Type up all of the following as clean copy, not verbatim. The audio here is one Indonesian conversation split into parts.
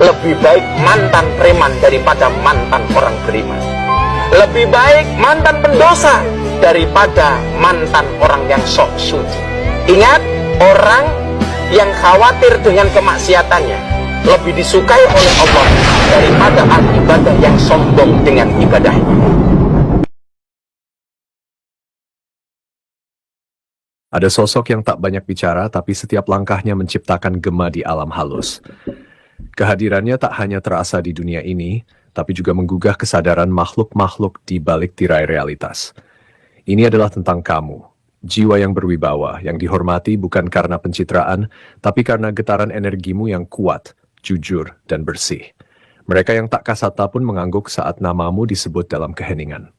lebih baik mantan preman daripada mantan orang beriman. Lebih baik mantan pendosa daripada mantan orang yang sok suci. Ingat, orang yang khawatir dengan kemaksiatannya lebih disukai oleh Allah daripada ahli ibadah yang sombong dengan ibadahnya. Ada sosok yang tak banyak bicara, tapi setiap langkahnya menciptakan gema di alam halus. Kehadirannya tak hanya terasa di dunia ini, tapi juga menggugah kesadaran makhluk-makhluk di balik tirai realitas. Ini adalah tentang kamu, jiwa yang berwibawa, yang dihormati bukan karena pencitraan, tapi karena getaran energimu yang kuat, jujur, dan bersih. Mereka yang tak kasat pun mengangguk saat namamu disebut dalam keheningan.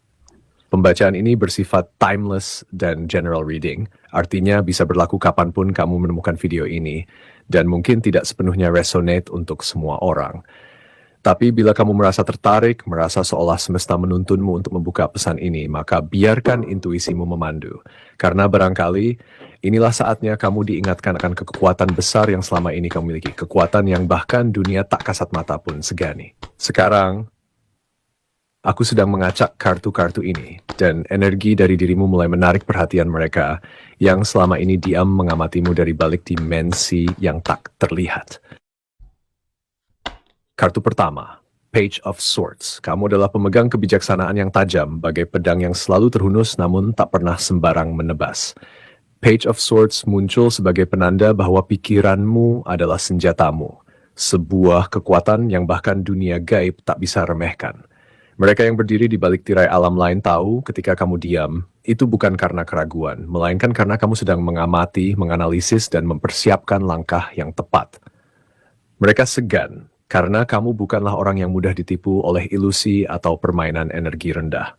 Pembacaan ini bersifat timeless dan general reading, artinya bisa berlaku kapanpun kamu menemukan video ini, dan mungkin tidak sepenuhnya resonate untuk semua orang. Tapi bila kamu merasa tertarik, merasa seolah semesta menuntunmu untuk membuka pesan ini, maka biarkan intuisimu memandu. Karena barangkali inilah saatnya kamu diingatkan akan kekuatan besar yang selama ini kamu miliki, kekuatan yang bahkan dunia tak kasat mata pun segani. Sekarang, aku sedang mengacak kartu-kartu ini, dan energi dari dirimu mulai menarik perhatian mereka yang selama ini diam mengamatimu dari balik dimensi yang tak terlihat. Kartu pertama, Page of Swords. Kamu adalah pemegang kebijaksanaan yang tajam, bagai pedang yang selalu terhunus namun tak pernah sembarang menebas. Page of Swords muncul sebagai penanda bahwa pikiranmu adalah senjatamu, sebuah kekuatan yang bahkan dunia gaib tak bisa remehkan. Mereka yang berdiri di balik tirai alam lain tahu ketika kamu diam, itu bukan karena keraguan, melainkan karena kamu sedang mengamati, menganalisis, dan mempersiapkan langkah yang tepat. Mereka segan, karena kamu bukanlah orang yang mudah ditipu oleh ilusi atau permainan energi rendah.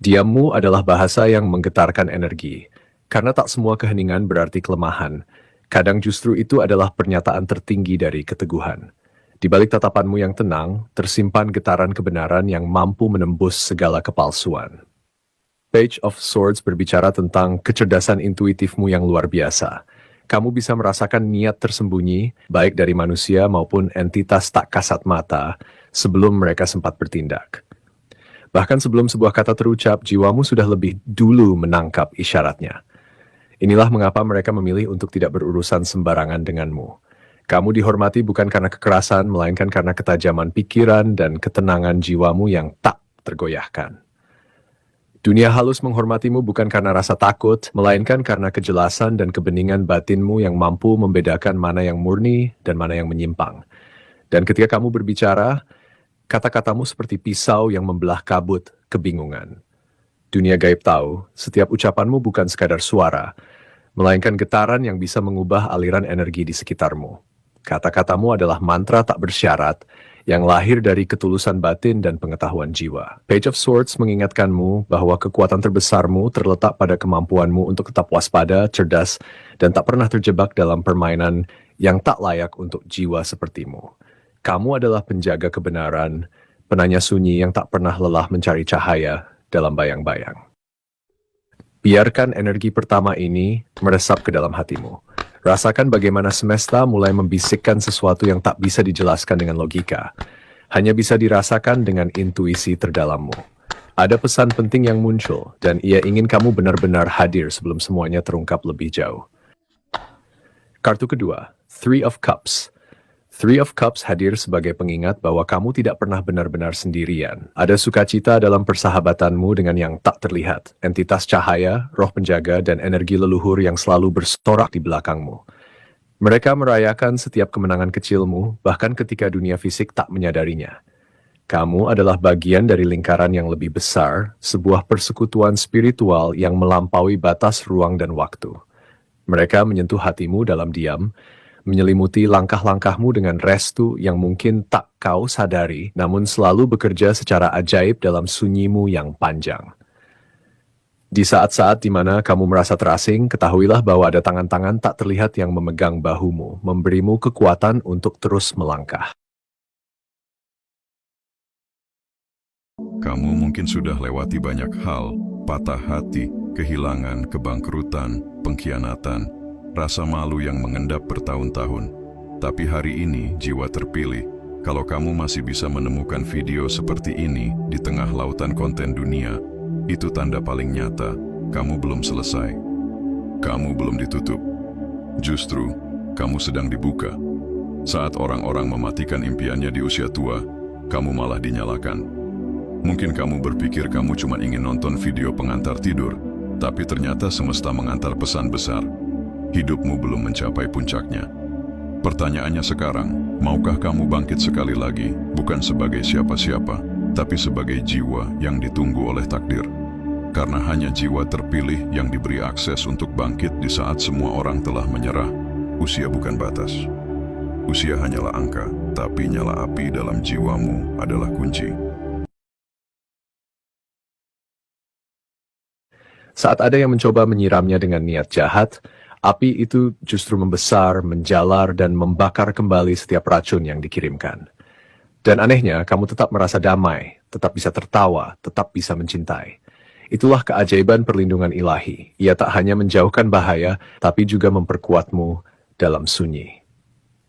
Diammu adalah bahasa yang menggetarkan energi, karena tak semua keheningan berarti kelemahan. Kadang justru itu adalah pernyataan tertinggi dari keteguhan. Di balik tatapanmu yang tenang, tersimpan getaran kebenaran yang mampu menembus segala kepalsuan. Page of Swords berbicara tentang kecerdasan intuitifmu yang luar biasa. Kamu bisa merasakan niat tersembunyi, baik dari manusia maupun entitas tak kasat mata, sebelum mereka sempat bertindak. Bahkan sebelum sebuah kata terucap, jiwamu sudah lebih dulu menangkap isyaratnya. Inilah mengapa mereka memilih untuk tidak berurusan sembarangan denganmu. Kamu dihormati bukan karena kekerasan, melainkan karena ketajaman pikiran dan ketenangan jiwamu yang tak tergoyahkan. Dunia halus menghormatimu bukan karena rasa takut, melainkan karena kejelasan dan kebeningan batinmu yang mampu membedakan mana yang murni dan mana yang menyimpang. Dan ketika kamu berbicara, kata-katamu seperti pisau yang membelah kabut kebingungan. Dunia gaib tahu, setiap ucapanmu bukan sekadar suara, melainkan getaran yang bisa mengubah aliran energi di sekitarmu. Kata-katamu adalah mantra tak bersyarat yang lahir dari ketulusan batin dan pengetahuan jiwa. Page of Swords mengingatkanmu bahwa kekuatan terbesarmu terletak pada kemampuanmu untuk tetap waspada, cerdas, dan tak pernah terjebak dalam permainan yang tak layak untuk jiwa sepertimu. Kamu adalah penjaga kebenaran, penanya sunyi yang tak pernah lelah mencari cahaya dalam bayang-bayang. Biarkan energi pertama ini meresap ke dalam hatimu. Rasakan bagaimana semesta mulai membisikkan sesuatu yang tak bisa dijelaskan dengan logika. Hanya bisa dirasakan dengan intuisi terdalammu. Ada pesan penting yang muncul, dan ia ingin kamu benar-benar hadir sebelum semuanya terungkap lebih jauh. Kartu kedua, Three of Cups. Three of Cups hadir sebagai pengingat bahwa kamu tidak pernah benar-benar sendirian. Ada sukacita dalam persahabatanmu dengan yang tak terlihat, entitas cahaya, roh penjaga, dan energi leluhur yang selalu bersorak di belakangmu. Mereka merayakan setiap kemenangan kecilmu, bahkan ketika dunia fisik tak menyadarinya. Kamu adalah bagian dari lingkaran yang lebih besar, sebuah persekutuan spiritual yang melampaui batas ruang dan waktu. Mereka menyentuh hatimu dalam diam, menyelimuti langkah-langkahmu dengan restu yang mungkin tak kau sadari, namun selalu bekerja secara ajaib dalam sunyimu yang panjang. Di saat-saat di mana kamu merasa terasing, ketahuilah bahwa ada tangan-tangan tak terlihat yang memegang bahumu, memberimu kekuatan untuk terus melangkah. Kamu mungkin sudah lewati banyak hal, patah hati, kehilangan, kebangkrutan, pengkhianatan, rasa malu yang mengendap bertahun-tahun. Tapi hari ini jiwa terpilih, Kalau kamu masih bisa menemukan video seperti ini di tengah lautan konten dunia, itu tanda paling nyata kamu belum selesai. Kamu belum ditutup. Justru, kamu sedang dibuka. Saat orang-orang mematikan impiannya di usia tua, kamu malah dinyalakan. Mungkin kamu berpikir kamu cuma ingin nonton video pengantar tidur, tapi ternyata semesta mengantar pesan besar. Hidupmu belum mencapai puncaknya. Pertanyaannya sekarang, maukah kamu bangkit sekali lagi, bukan sebagai siapa-siapa, tapi sebagai jiwa yang ditunggu oleh takdir? Karena hanya jiwa terpilih yang diberi akses untuk bangkit di saat semua orang telah menyerah. Usia bukan batas. Usia hanyalah angka, tapi nyala api dalam jiwamu adalah kunci. Saat ada yang mencoba menyiramnya dengan niat jahat, api itu justru membesar, menjalar, dan membakar kembali setiap racun yang dikirimkan. Dan anehnya, kamu tetap merasa damai, tetap bisa tertawa, tetap bisa mencintai. Itulah keajaiban perlindungan ilahi. Ia tak hanya menjauhkan bahaya, tapi juga memperkuatmu dalam sunyi.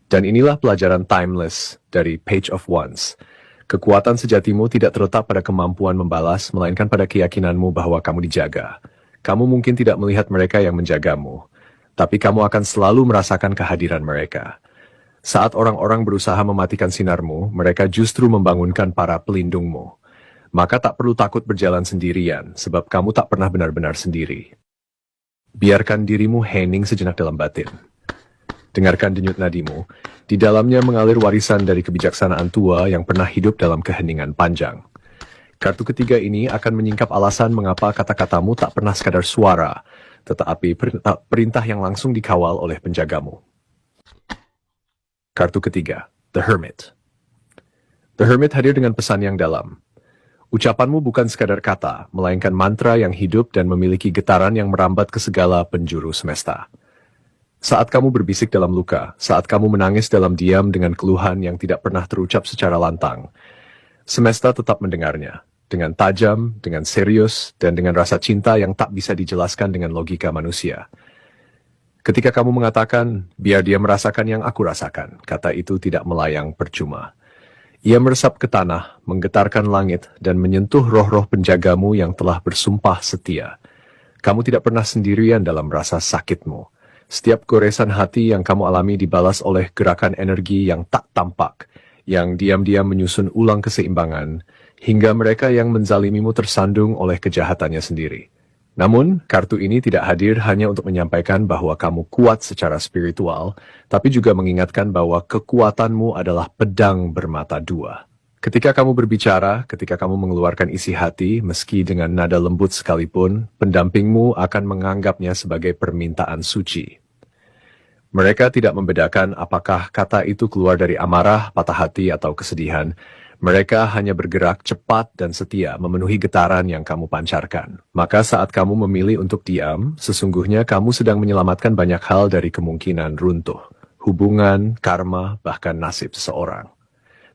Dan inilah pelajaran timeless dari Page of Wands. Kekuatan sejatimu tidak terletak pada kemampuan membalas, melainkan pada keyakinanmu bahwa kamu dijaga. Kamu mungkin tidak melihat mereka yang menjagamu, tapi kamu akan selalu merasakan kehadiran mereka. Saat orang-orang berusaha mematikan sinarmu, mereka justru membangunkan para pelindungmu. Maka tak perlu takut berjalan sendirian, sebab kamu tak pernah benar-benar sendiri. Biarkan dirimu hening sejenak dalam batin. Dengarkan denyut nadimu, di dalamnya mengalir warisan dari kebijaksanaan tua yang pernah hidup dalam keheningan panjang. Kartu ketiga ini akan menyingkap alasan mengapa kata-katamu tak pernah sekadar suara, tetapi perintah yang langsung dikawal oleh penjagamu. Kartu ketiga, The Hermit. The Hermit hadir dengan pesan yang dalam. Ucapanmu bukan sekadar kata, melainkan mantra yang hidup dan memiliki getaran yang merambat ke segala penjuru semesta. Saat kamu berbisik dalam luka, saat kamu menangis dalam diam dengan keluhan yang tidak pernah terucap secara lantang, semesta tetap mendengarnya, dengan tajam, dengan serius, dan dengan rasa cinta yang tak bisa dijelaskan dengan logika manusia. Ketika kamu mengatakan, biar dia merasakan yang aku rasakan, kata itu tidak melayang percuma. Ia meresap ke tanah, menggetarkan langit, dan menyentuh roh-roh penjagamu yang telah bersumpah setia. Kamu tidak pernah sendirian dalam rasa sakitmu. Setiap goresan hati yang kamu alami dibalas oleh gerakan energi yang tak tampak, yang diam-diam menyusun ulang keseimbangan, hingga mereka yang menzalimimu tersandung oleh kejahatannya sendiri. Namun, kartu ini tidak hadir hanya untuk menyampaikan bahwa kamu kuat secara spiritual, tapi juga mengingatkan bahwa kekuatanmu adalah pedang bermata dua. Ketika kamu berbicara, ketika kamu mengeluarkan isi hati, meski dengan nada lembut sekalipun, pendampingmu akan menganggapnya sebagai permintaan suci. Mereka tidak membedakan apakah kata itu keluar dari amarah, patah hati, atau kesedihan. Mereka hanya bergerak cepat dan setia memenuhi getaran yang kamu pancarkan. Maka saat kamu memilih untuk diam, sesungguhnya kamu sedang menyelamatkan banyak hal dari kemungkinan runtuh. Hubungan, karma, bahkan nasib seseorang.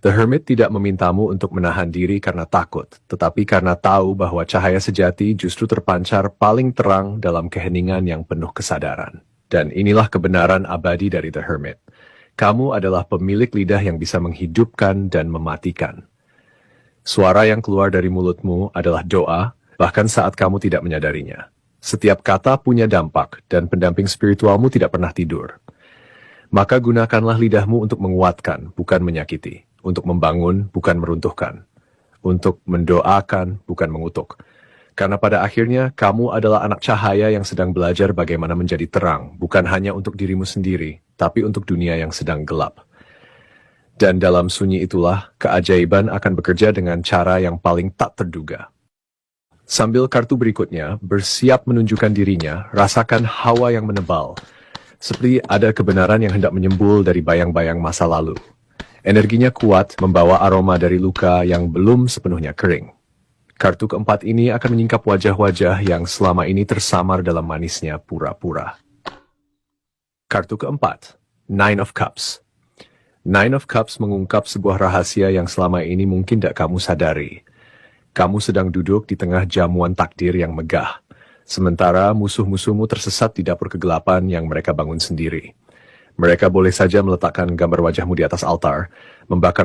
The Hermit tidak memintamu untuk menahan diri karena takut, tetapi karena tahu bahwa cahaya sejati justru terpancar paling terang dalam keheningan yang penuh kesadaran. Dan inilah kebenaran abadi dari The Hermit. Kamu adalah pemilik lidah yang bisa menghidupkan dan mematikan. Suara yang keluar dari mulutmu adalah doa, bahkan saat kamu tidak menyadarinya. Setiap kata punya dampak, dan pendamping spiritualmu tidak pernah tidur. Maka gunakanlah lidahmu untuk menguatkan, bukan menyakiti. Untuk membangun, bukan meruntuhkan. Untuk mendoakan, bukan mengutuk. Karena pada akhirnya, kamu adalah anak cahaya yang sedang belajar bagaimana menjadi terang, bukan hanya untuk dirimu sendiri, tapi untuk dunia yang sedang gelap. Dan dalam sunyi itulah, keajaiban akan bekerja dengan cara yang paling tak terduga. Sambil kartu berikutnya, bersiap menunjukkan dirinya, rasakan hawa yang menebal. Seperti ada kebenaran yang hendak menyembul dari bayang-bayang masa lalu. Energinya kuat, membawa aroma dari luka yang belum sepenuhnya kering. Kartu keempat ini akan menyingkap wajah-wajah yang selama ini tersamar dalam manisnya pura-pura. Kartu keempat, Nine of Cups. Nine of Cups mengungkap sebuah rahasia yang selama ini mungkin tidak kamu sadari. Kamu sedang duduk di tengah jamuan takdir yang megah, sementara musuh-musuhmu tersesat di dapur kegelapan yang mereka bangun sendiri. Mereka boleh saja meletakkan gambar wajahmu di atas altar, membakar